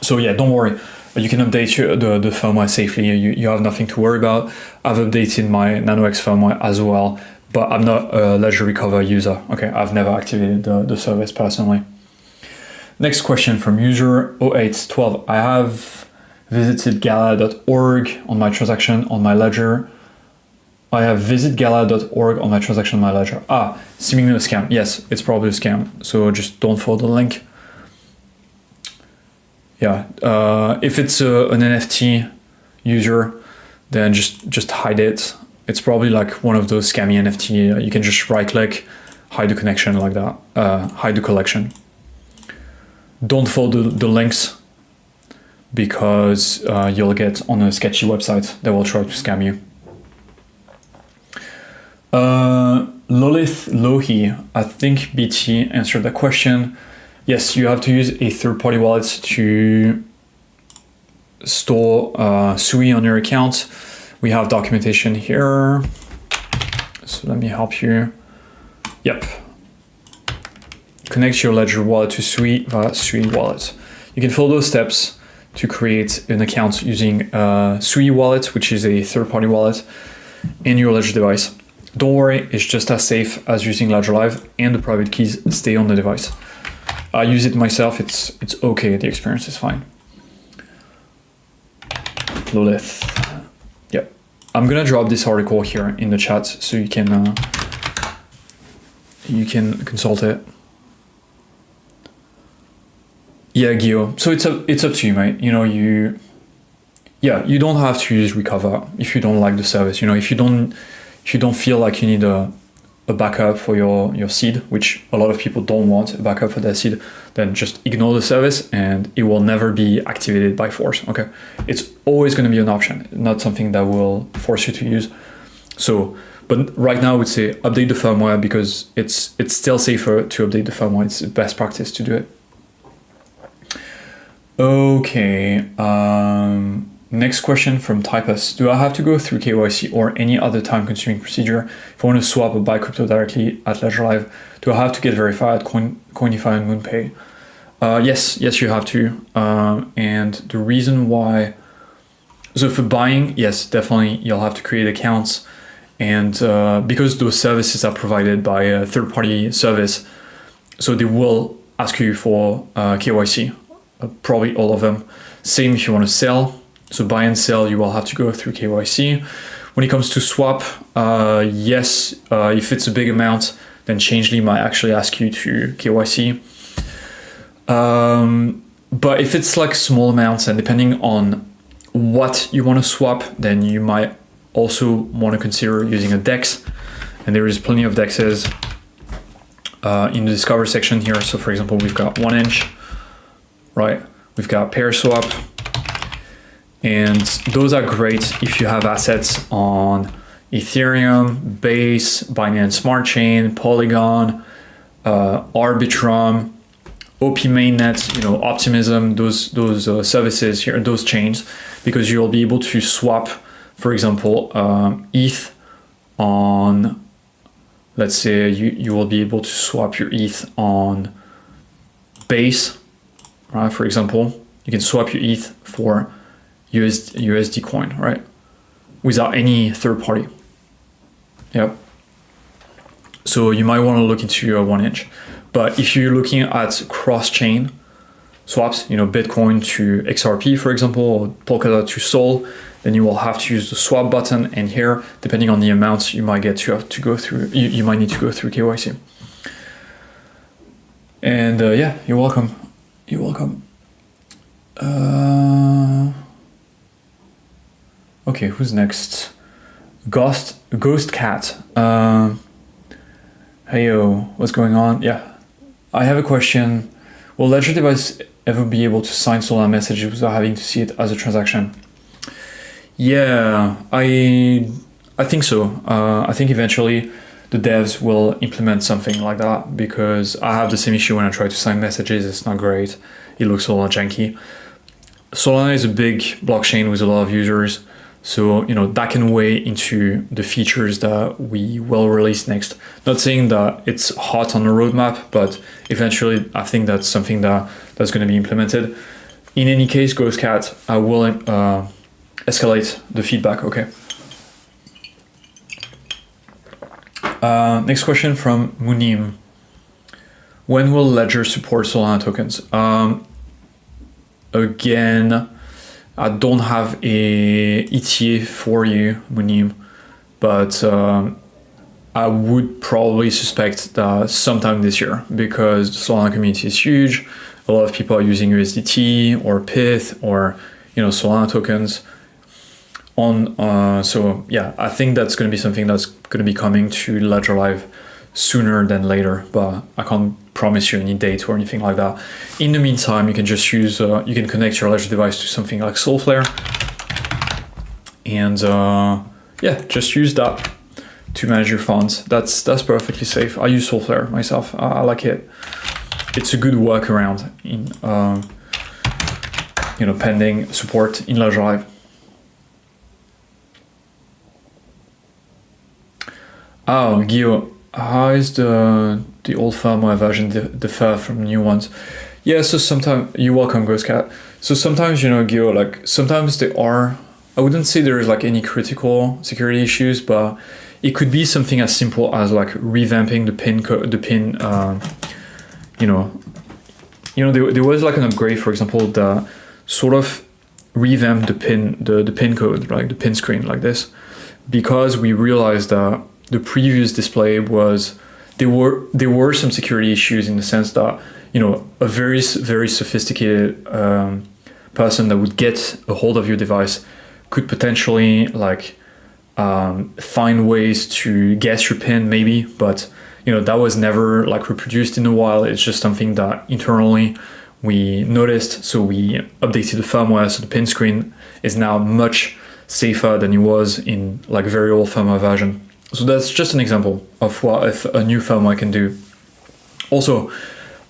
So yeah, don't worry. You can update the firmware safely. You have nothing to worry about. I've updated my NanoX firmware as well, but I'm not a Ledger Recover user. Okay, I've never activated the service personally. Next question from user 0812. I have visited gala.org on my transaction on my ledger. I have visit gala.org on my transaction on my ledger. Seemingly a scam. Yes, it's probably a scam. So just don't follow the link. Yeah, if it's an NFT user, then just hide it. It's probably like one of those scammy NFT. You can just right click, hide the connection like that, hide the collection. Don't follow the links, because you'll get on a sketchy website that will try to scam you. Lolith Lohi, I think BT answered that question. Yes, you have to use a third-party wallet to store SUI on your account. We have documentation here. So let me help you. Yep. Connect your Ledger wallet to SUI via SUI wallet. You can follow those steps to create an account using SUI wallet, which is a third-party wallet, in your Ledger device. Don't worry, it's just as safe as using Ledger Live, and the private keys stay on the device. I use it myself, it's okay, the experience is fine. Lolith. Yep. I'm gonna drop this article here in the chat so you can consult it. Yeah, Gio. So it's up to you, mate. You know, you don't have to use Recover if you don't like the service. You know, if you don't feel like you need a backup for your seed, which a lot of people don't want a backup for their seed, then just ignore the service and it will never be activated by force. Okay, it's always going to be an option, not something that will force you to use. So But right now I would say update the firmware because it's still safer to update the firmware. It's the best practice to do it. Okay, next question from Typus. Do I have to go through KYC or any other time-consuming procedure if I want to swap or buy crypto directly at Ledger Live? Do I have to get verified at Coinify and MoonPay? Yes, you have to. And the reason why, so for buying, yes, definitely you'll have to create accounts. And because those services are provided by a third-party service, so they will ask you for KYC. Probably all of them. Same if you want to sell. So buy and sell, you will have to go through KYC. When it comes to swap, yes, if it's a big amount, then Changely might actually ask you to KYC. But if it's like small amounts and depending on what you want to swap, then you might also want to consider using a DEX. And there is plenty of DEXs in the Discover section here. So for example, we've got 1inch. Right, we've got PairSwap, and those are great if you have assets on Ethereum, Base, Binance Smart Chain, Polygon, Arbitrum, OP Mainnet, Optimism, those services here, those chains, because you'll be able to swap, for example, ETH on, let's say you will be able to swap your ETH on Base. Right, for example, you can swap your ETH for USD coin, right? Without any third party. Yep. So you might want to look into 1inch. But if you're looking at cross-chain swaps, Bitcoin to XRP, for example, or Polkadot to Sol, then you will have to use the swap button. And here, depending on the amounts, you might get to have to go through. You might need to go through KYC. And yeah, you're welcome. You're welcome. Okay, who's next? Ghost Cat. Hey yo, what's going on? Yeah, I have a question. Will Ledger device ever be able to sign Solana messages without having to see it as a transaction? Yeah, I think so. I think eventually the devs will implement something like that because I have the same issue when I try to sign messages. It's not great. It looks a lot janky. Solana is a big blockchain with a lot of users. So, that can weigh into the features that we will release next. Not saying that it's hot on the roadmap, but eventually I think that's something that's going to be implemented. In any case, GhostCat, I will escalate the feedback, okay? Next question from Munim. When will Ledger support Solana tokens? Again, I don't have a ETA for you, Munim, but I would probably suspect that sometime this year because the Solana community is huge. A lot of people are using USDT or Pyth or Solana tokens. So yeah, I think that's going to be something that's going to be coming to Ledger Live sooner than later, but I can't promise you any date or anything like that. In the meantime, you can just use, you can connect your Ledger device to something like Solflare, and yeah, just use that to manage your funds. That's perfectly safe. I use Solflare myself. I like it. It's a good workaround in pending support in Ledger Live. Oh, Guillaume, how is the old firmware version differ from new ones? Yeah, so sometimes, you're welcome, GhostCat. So sometimes, Guillaume, like sometimes there are, I wouldn't say there is like any critical security issues, but it could be something as simple as like revamping the pin code, there was like an upgrade, for example, that sort of revamped the pin code, like the pin screen like this, because we realized that the previous display was, there were some security issues in the sense that, a very, very sophisticated person that would get a hold of your device could potentially like find ways to guess your pin maybe, but that was never like reproduced in a while. It's just something that internally we noticed, so we updated the firmware, so the pin screen is now much safer than it was in like very old firmware version. So that's just an example of what if a new firmware can do. Also,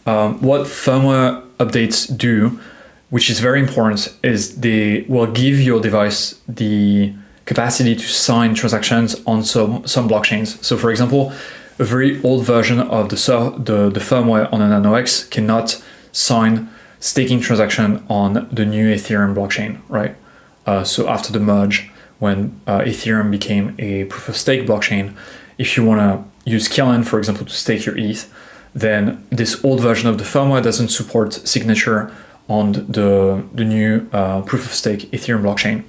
what firmware updates do, which is very important, is they will give your device the capacity to sign transactions on some blockchains. So for example, a very old version of the firmware on an NOx cannot sign staking transaction on the new Ethereum blockchain, right? So after the merge, when Ethereum became a proof of stake blockchain, if you want to use Kellen, for example, to stake your ETH, then this old version of the firmware doesn't support signature on the new proof of stake Ethereum blockchain.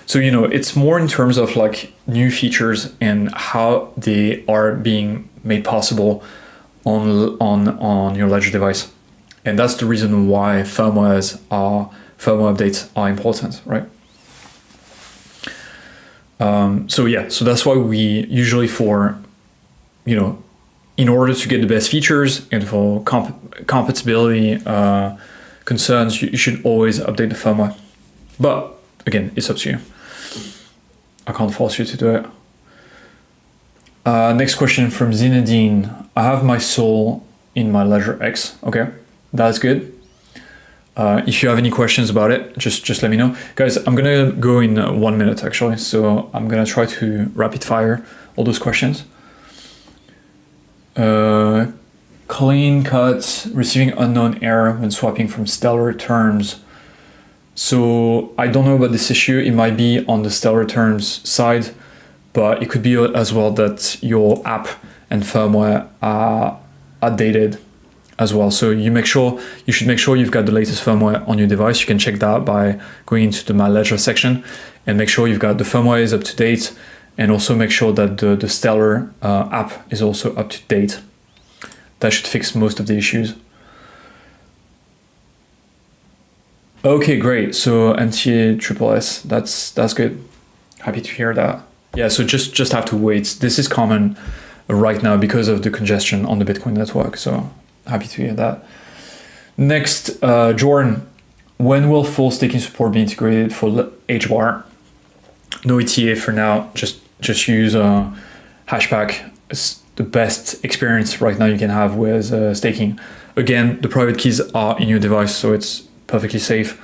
So, you know, it's more in terms of like new features and how they are being made possible on your Ledger device. And that's the reason why firmware updates are important, right? So that's why we usually in order to get the best features and for compatibility concerns, you should always update the firmware. But again, it's up to you. I can't force you to do it. Next question from Zinedine. I have my Sol in my Ledger X. Okay, that's good. If you have any questions about it, just let me know. Guys, I'm gonna go in 1 minute actually, so I'm gonna try to rapid fire all those questions. Clean cut, receiving unknown error when swapping from Stellar terms. So I don't know about this issue. It might be on the Stellar terms side, but it could be as well that your app and firmware are dated as well. So you should make sure you've got the latest firmware on your device. You can check that by going into the My Ledger section and make sure you've got the firmware is up to date, and also make sure that the Stellar app is also up to date. That should fix most of the issues. Okay, great. So MTA SSS, that's good. Happy to hear that. Yeah, so just have to wait. This is common right now because of the congestion on the Bitcoin network. So happy to hear that. Next, Jordan, when will full staking support be integrated for HBAR? No ETA for now. Just use Hashpack. It's the best experience right now you can have with staking. Again, the private keys are in your device, so it's perfectly safe.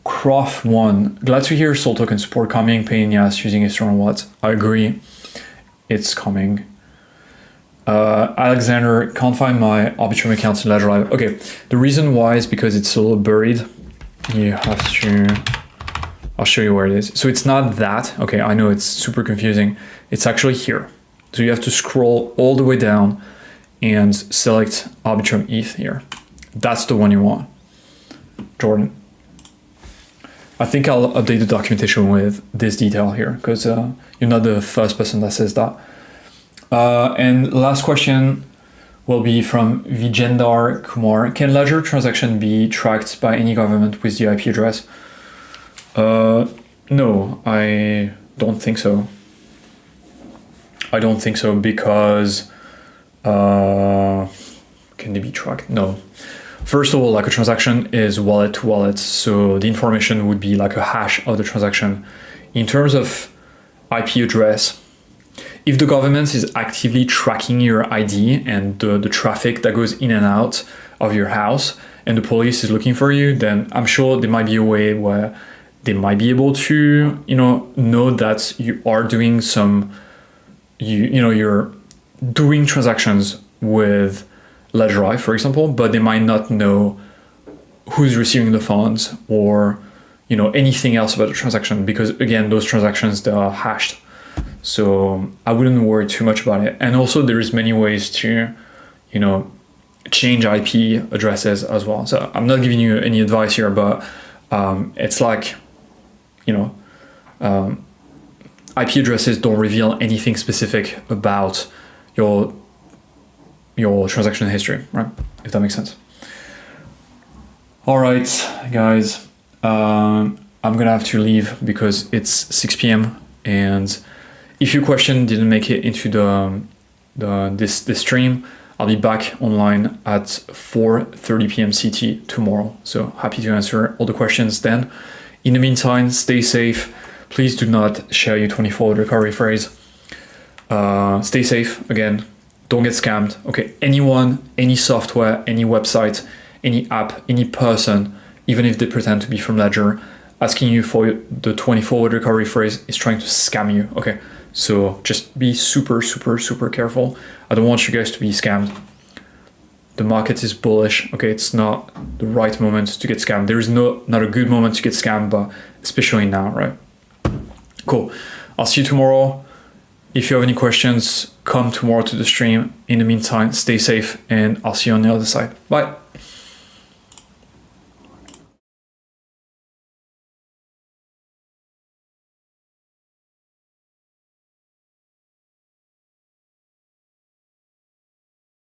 Croft1, glad to hear Sol token support coming. Pain in the ass using Ethereum Wallet. I agree, it's coming. Alexander, can't find my Arbitrum account in Ledger Live. Okay, the reason why is because it's a little buried. You have to, I'll show you where it is. So it's not that, okay, I know it's super confusing. It's actually here. So you have to scroll all the way down and select Arbitrum ETH here. That's the one you want, Jordan. I think I'll update the documentation with this detail here because you're not the first person that says that. And last question will be from Vijendar Kumar. Can Ledger transaction be tracked by any government with the IP address? No, I don't think so. I don't think so because can they be tracked? No. First of all, like a transaction is wallet to wallet, so the information would be like a hash of the transaction. In terms of IP address, if the government is actively tracking your ID and the traffic that goes in and out of your house, and the police is looking for you, then I'm sure there might be a way where they might be able to, know that you are doing you're doing transactions with Ledger Live, for example, but they might not know who's receiving the funds or anything else about the transaction, because again, those transactions, they are hashed. So I wouldn't worry too much about it. And also there is many ways to change IP addresses as well. So I'm not giving you any advice here, but it's like IP addresses don't reveal anything specific about your transaction history, right? If that makes sense. All right, guys, I'm gonna have to leave because it's 6 p.m. and if your question didn't make it into this stream, I'll be back online at 4:30 p.m. CT tomorrow. So happy to answer all the questions then. In the meantime, stay safe, please do not share your 24-hour recovery phrase. Stay safe, again, don't get scammed. Okay, anyone, any software, any website, any app, any person, even if they pretend to be from Ledger, asking you for the 24-hour recovery phrase is trying to scam you. Okay, so just be super, super, super careful. I don't want you guys to be scammed. The market is bullish. Okay, it's not the right moment to get scammed. There is not a good moment to get scammed, but especially now, right? Cool. I'll see you tomorrow. If you have any questions, come tomorrow to the stream. In the meantime, stay safe, and I'll see you on the other side. Bye.